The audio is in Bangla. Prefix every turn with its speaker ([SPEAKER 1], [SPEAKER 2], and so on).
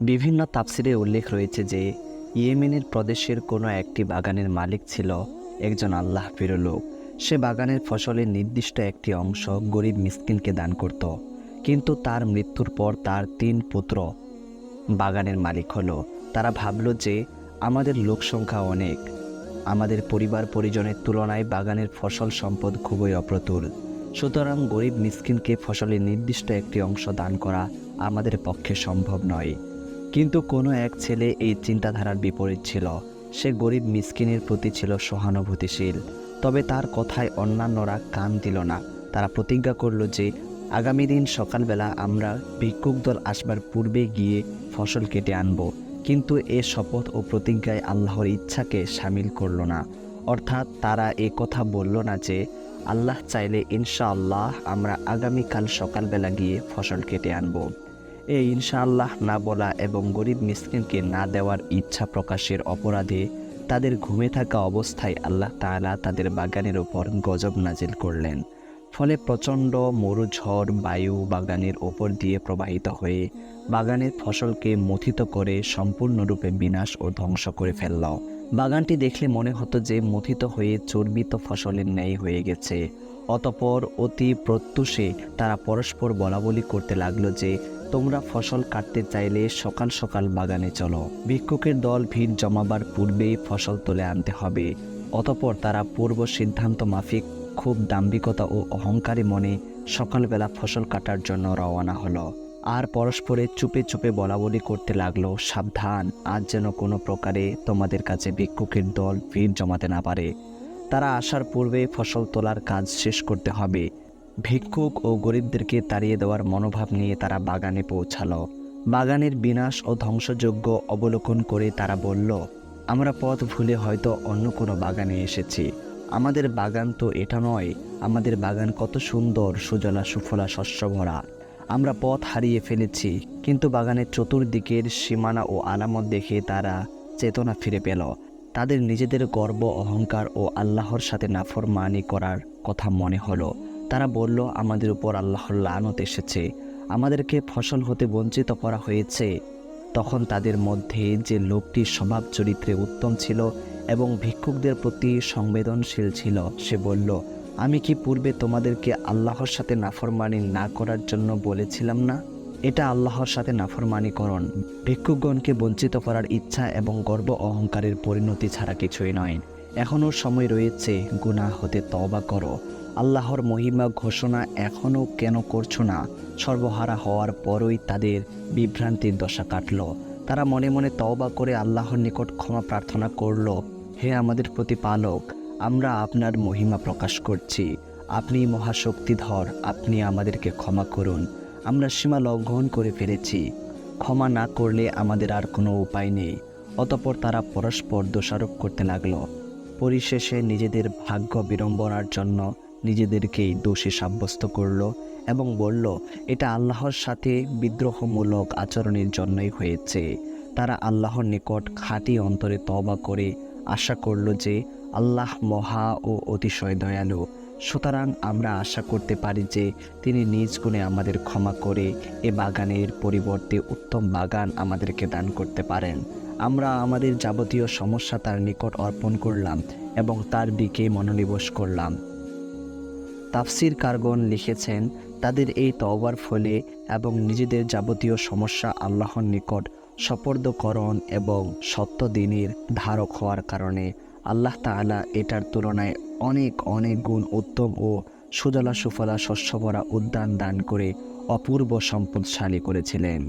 [SPEAKER 1] বিভিন্ন তাফসিরে উল্লেখ রয়েছে যে ইয়েমেনের প্রদেশের কোনো একটি বাগানের মালিক ছিল একজন আল্লাহ প্রিয় লোক। সে বাগানের ফসলের নির্দিষ্ট একটি অংশ গরিব মিসকিনকে দান করত। কিন্তু তার মৃত্যুর পর তার 3 পুত্র বাগানের মালিক হলো। তারা ভাবল যে আমাদের লোক সংখ্যা অনেক, আমাদের পরিবার পরিজনের তুলনায় বাগানের ফসল সম্পদ খুবই অপ্রতুল, সুতরাং গরিব মিসকিনকে ফসলের নির্দিষ্ট একটি অংশ দান করা আমাদের পক্ষে সম্ভব নয়। কিন্তু কোনো এক ছেলে এই চিন্তাধারার বিপরীত ছিল। সে গরিব মিসকিনের প্রতি ছিল সহানুভূতিশীল। তবে তার কথায় অন্যান্যরা কান দিল না। তারা প্রতিজ্ঞা করল যে আগামী দিন সকালবেলা আমরা ভিক্ষুক দল আসবার পূর্বে গিয়ে ফসল কেটে আনব। কিন্তু এ শপথ ও প্রতিজ্ঞায় আল্লাহর ইচ্ছাকে শামিল করল না। অর্থাৎ তারা এ কথা বলল না যে আল্লাহ চাইলে ইনশাআল্লাহ আমরা আগামীকাল সকালবেলা গিয়ে ফসল কেটে আনব। এই ইনশাআল্লাহ না বলা এবং গরিব মিসকিনকে না দেওয়ার ইচ্ছা প্রকাশের অপরাধে তাদের ঘুমে থাকা অবস্থায় আল্লাহ তাআলা তাদের বাগানের ওপর গজব নাজিল করলেন। ফলে প্রচণ্ড মরুঝড় বায়ু বাগানের ওপর দিয়ে প্রবাহিত হয়ে বাগানের ফসলকে মথিত করে সম্পূর্ণরূপে বিনাশ ও ধ্বংস করে ফেলল। বাগানটি দেখলে মনে হতো যে মথিত হয়ে চর্বিত ফসলের ন্যায় হয়ে গেছে। অতঃপর অতি প্রত্যুষে তারা পরস্পর বলাবলি করতে লাগলো যে তোমরা ফসল কাটতে চাইলে সকাল সকাল বাগানে চলো, ভিক্ষুকের দল ভিড় জমাবার পূর্বেই ফসল তুলে আনতে হবে। অতঃপর তারা পূর্ব সিদ্ধান্ত মাফিক খুব দাম্ভিকতা ও অহংকারী মনে সকালবেলা ফসল কাটার জন্য রওনা হলো। আর পরস্পরে চুপে চুপে বলাবলি করতে লাগলো, সাবধান, আজ যেন কোনো প্রকারে তোমাদের কাছে ভিক্ষুকের দল ভিড় জমাতে না পারে। তারা আসার পূর্বে ফসল তোলার কাজ শেষ করতে হবে। ভিক্ষুক ও গরিবদেরকে তাড়িয়ে দেওয়ার মনোভাব নিয়ে তারা বাগানে পৌঁছালো। বাগানের বিনাশ ও ধ্বংসযজ্ঞ অবলোকন করে তারা বলল, আমরা পথ ভুলে হয়তো অন্য কোনো বাগানে এসেছি। আমাদের বাগান তো এটা নয়। আমাদের বাগান কত সুন্দর, সুজলা সুফলা শস্য ভরা। আমরা পথ হারিয়ে ফেলেছি। কিন্তু বাগানের চতুর্দিকের সীমানা ও আলামত দেখে তারা চেতনা ফিরে পেল। তাদের নিজেদের গর্ব অহংকার ও আল্লাহর সাথে নাফরমানি করার কথা মনে হলো। তারা বলল, আমাদের উপর আল্লাহর লানত এসেছে, আমাদেরকে ফসল হতে বঞ্চিত করা হয়েছে। তখন তাদের মধ্যে যে লোকটি স্বভাব চরিত্রে উত্তম ছিল এবং ভিক্ষুকদের প্রতি সংবেদনশীল ছিল, সে বলল, আমি কি পূর্বে তোমাদেরকে আল্লাহর সাথে নাফরমানি না করার জন্য বলেছিলাম না? এটা আল্লাহর সাথে নাফরমানিকরণ, ভিক্ষুকগণকে বঞ্চিত করার ইচ্ছা এবং গর্ব অহংকারের পরিণতি ছাড়া কিছুই নয়। এখনও সময় রয়েছে, গুনাহ হতে তওবা করো। আল্লাহর মহিমা ঘোষণা এখনও কেন করছো না? সর্বহারা হওয়ার পরই তাদের বিভ্রান্তির দশা কাটল। তারা মনে মনে তওবা করে আল্লাহর নিকট ক্ষমা প্রার্থনা করল, হে আমাদের প্রতিপালক, আমরা আপনার মহিমা প্রকাশ করছি। আপনি মহাশক্তিধর, আপনি আমাদেরকে ক্ষমা করুন। আমরা সীমা লঙ্ঘন করে ফেলেছি, ক্ষমা না করলে আমাদের আর কোনো উপায় নেই। অতঃপর তারা পরস্পর দোষারোপ করতে লাগলো। পরিশেষে নিজেদের ভাগ্য বিড়ম্বনার জন্য নিজেদেরকেই দোষী সাব্যস্ত করল এবং বলল, এটা আল্লাহর সাথে বিদ্রোহমূলক আচরণের জন্যই হয়েছে। তারা আল্লাহর নিকট খাঁটি অন্তরে তওবা করে আশা করল যে আল্লাহ মহা ও অতিশয় দয়ালু। সুতরাং আমরা আশা করতে পারি যে তিনি নিজ গুণে আমাদের ক্ষমা করে এ বাগানের পরিবর্তে উত্তম বাগান আমাদেরকে দান করতে পারেন। আমরা আমাদের যাবতীয় সমস্যা তার নিকট অর্পণ করলাম এবং তার দিকে মনোনিবেশ করলাম। তাফসির কারগণ লিখেছেন, তাদের এই তওবার ফলে এবং নিজেদের যাবতীয় সমস্যা আল্লাহর নিকট সপর্দকরণ এবং সত্য দিনের ধারক হওয়ার কারণে আল্লাহ তাআলা এটার তুলনায় অনেক অনেক গুণ উত্তম ও সুজলা সুফলা শস্যভরা উদ্যান দান করে অপূর্ব সম্পদশালী করেছিলেন।